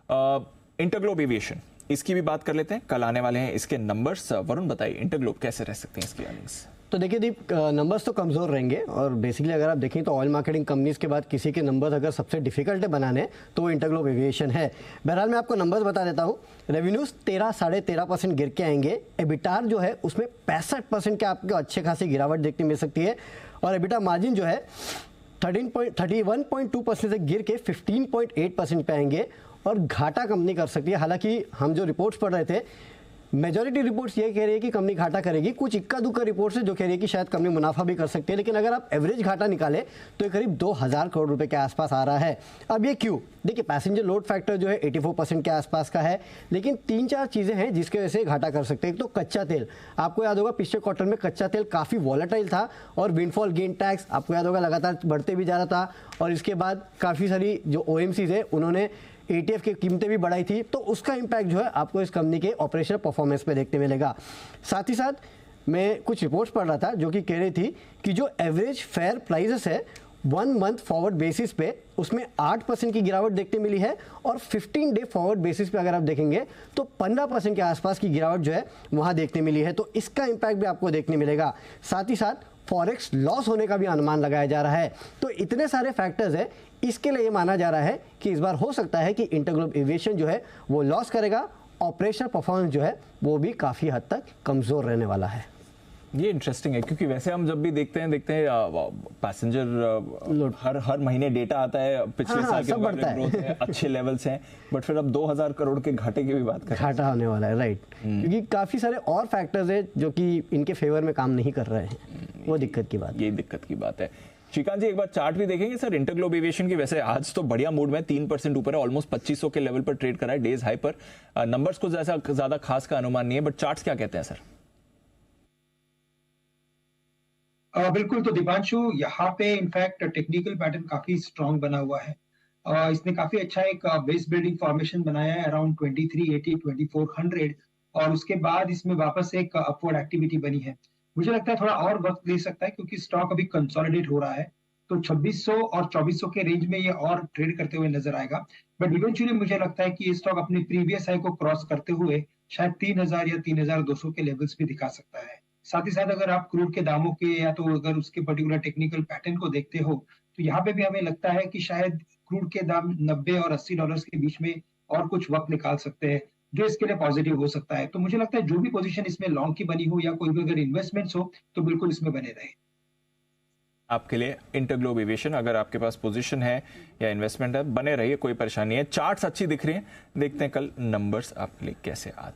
InterGlobe aviation, इसकी भी बात कर लेते हैं, कल आने वाले हैं इसके नंबर्स। वरुण बताइए इंटरग्लोब कैसे रह सकते हैं इसकी अर्निंग्स? तो देखिए दीप, नंबर्स तो कमज़ोर रहेंगे और बेसिकली अगर आप देखें तो ऑयल मार्केटिंग कंपनीज के बाद किसी के नंबर्स अगर सबसे डिफिकल्ट है बनाने तो वो इंटरग्लोब एविएशन है। बहरहाल मैं आपको नंबर्स बता देता हूँ। रेवेन्यूज़ 13-13.5% गिर के आएंगे। एबिटार जो है उसमें 65% के आपको अच्छे खासी गिरावट देखने मिल सकती है और एबिटा मार्जिन जो है 31.2% से गिर के 15.8% पे आएंगे और घाटा कंपनी कर सकती है। हालांकि हम जो रिपोर्ट्स पढ़ रहे थे, मेजॉरिटी रिपोर्ट्स ये कह रही है कि कंपनी घाटा करेगी। कुछ इक्का दुक्का रिपोर्ट्स है जो कह रही है कि शायद कंपनी मुनाफा भी कर सकती है, लेकिन अगर आप एवरेज घाटा निकालें तो ये करीब 2000 करोड़ रुपए के आसपास आ रहा है। अब ये क्यों? देखिए, पैसेंजर लोड फैक्टर जो है 84% के आसपास का है, लेकिन 3-4 चीज़ें हैं जिसकी वजह से घाटा कर सकते हैं। एक तो कच्चा तेल, आपको याद होगा पिछले क्वार्टर में कच्चा तेल काफ़ी वॉलेटाइल था और विंडफॉल गेन टैक्स आपको याद होगा लगातार बढ़ते भी जा रहा था और इसके बाद काफ़ी सारी जो OMCs है उन्होंने ETF की कीमतें भी बढ़ाई थी, तो उसका इम्पैक्ट जो है आपको इस कंपनी के ऑपरेशनल परफॉर्मेंस पे देखने मिलेगा। साथ ही साथ मैं कुछ रिपोर्ट्स पढ़ रहा था जो कि कह रही थी कि जो एवरेज फेयर प्राइसेस है 1 मंथ फॉरवर्ड बेसिस पे उसमें 8% की गिरावट देखने मिली है और 15 डे फॉरवर्ड बेसिस पे अगर आप देखेंगे तो 15% के आसपास की गिरावट जो है वहाँ देखने मिली है, तो इसका इम्पैक्ट भी आपको देखने मिलेगा। साथ ही साथ फॉरेक्स लॉस होने का भी अनुमान लगाया जा रहा है। तो इतने सारे फैक्टर्स है, इसके लिए ये माना जा रहा है कि इस बार हो सकता है कि इंटरग्लोब एविएशन जो है वो लॉस करेगा। ऑपरेशनल परफॉर्मेंस जो है वो भी काफ़ी हद तक कमज़ोर रहने वाला है। ये इंटरेस्टिंग है क्योंकि वैसे हम जब भी देखते हैं पैसेंजर हर महीने डेटा आता है, पिछले साल के ग्रोथ है, अच्छे लेवल्स हैं, बट फिर अब 2000 करोड़ के घाटे की भी बात करें, घाटा होने वाला है, राइट। क्योंकि काफ़ी सारे और फैक्टर्स है जो कि इनके फेवर में काम नहीं कर रहे हैं, वो दिक्कत की बात, ये दिक्कत की बात है। श्रीकांत जी एक बार चार्ट भी देखेंगे सर इंटरग्लोब एविएशन की? वैसे आज तो बढ़िया मूड में 3% ऊपर है, ऑलमोस्ट 2500 के लेवल पर ट्रेड कर रहा है, डेज हाई पर। नंबर्स को जैसा ज्यादा खास का अनुमान नहीं है, बट चार्ट्स क्या कहते हैं सर? बिल्कुल, तो दीपांशु यहाँ पे इनफैक्ट टेक्निकल पैटर्न काफी स्ट्रांग बना हुआ है। इसने काफी अच्छा एक बेस बिल्डिंग फॉर्मेशन बनाया है अराउंड 2380 2400 और उसके बाद इसमें वापस एक अपवर्ड एक्टिविटी बनी है। मुझे लगता है थोड़ा और वक्त ले सकता है क्योंकि स्टॉक अभी कंसोलिडेट हो रहा है, तो 2600 और 2400 के रेंज में ये और ट्रेड करते हुए नजर आएगा। बट इवेंचुअली मुझे लगता है कि ये स्टॉक अपने प्रीवियस हाई को क्रॉस करते हुए शायद 3000 या 3200 के लेवल्स भी दिखा सकता है। साथ ही साथ अगर आप क्रूड के दामों के या तो अगर उसके पर्टिकुलर टेक्निकल पैटर्न को देखते हो तो यहाँ पे भी हमें लगता है कि शायद क्रूड के दाम 90 और $80 के बीच में और कुछ वक्त निकाल सकते हैं, जो इसके लिए पॉजिटिव हो सकता है। तो मुझे लगता है जो भी पोजीशन इसमें लॉन्ग की बनी हो या कोई भी अगर इन्वेस्टमेंट्स हो तो बिल्कुल इसमें बने रहे। आपके लिए इंटरग्लोब एविएशन, अगर आपके पास पोजीशन है या इन्वेस्टमेंट है, बने रहिए, कोई परेशानी है। चार्ट्स अच्छी दिख रही है, देखते हैं कल नंबर्स आपके लिए कैसे आते हैं।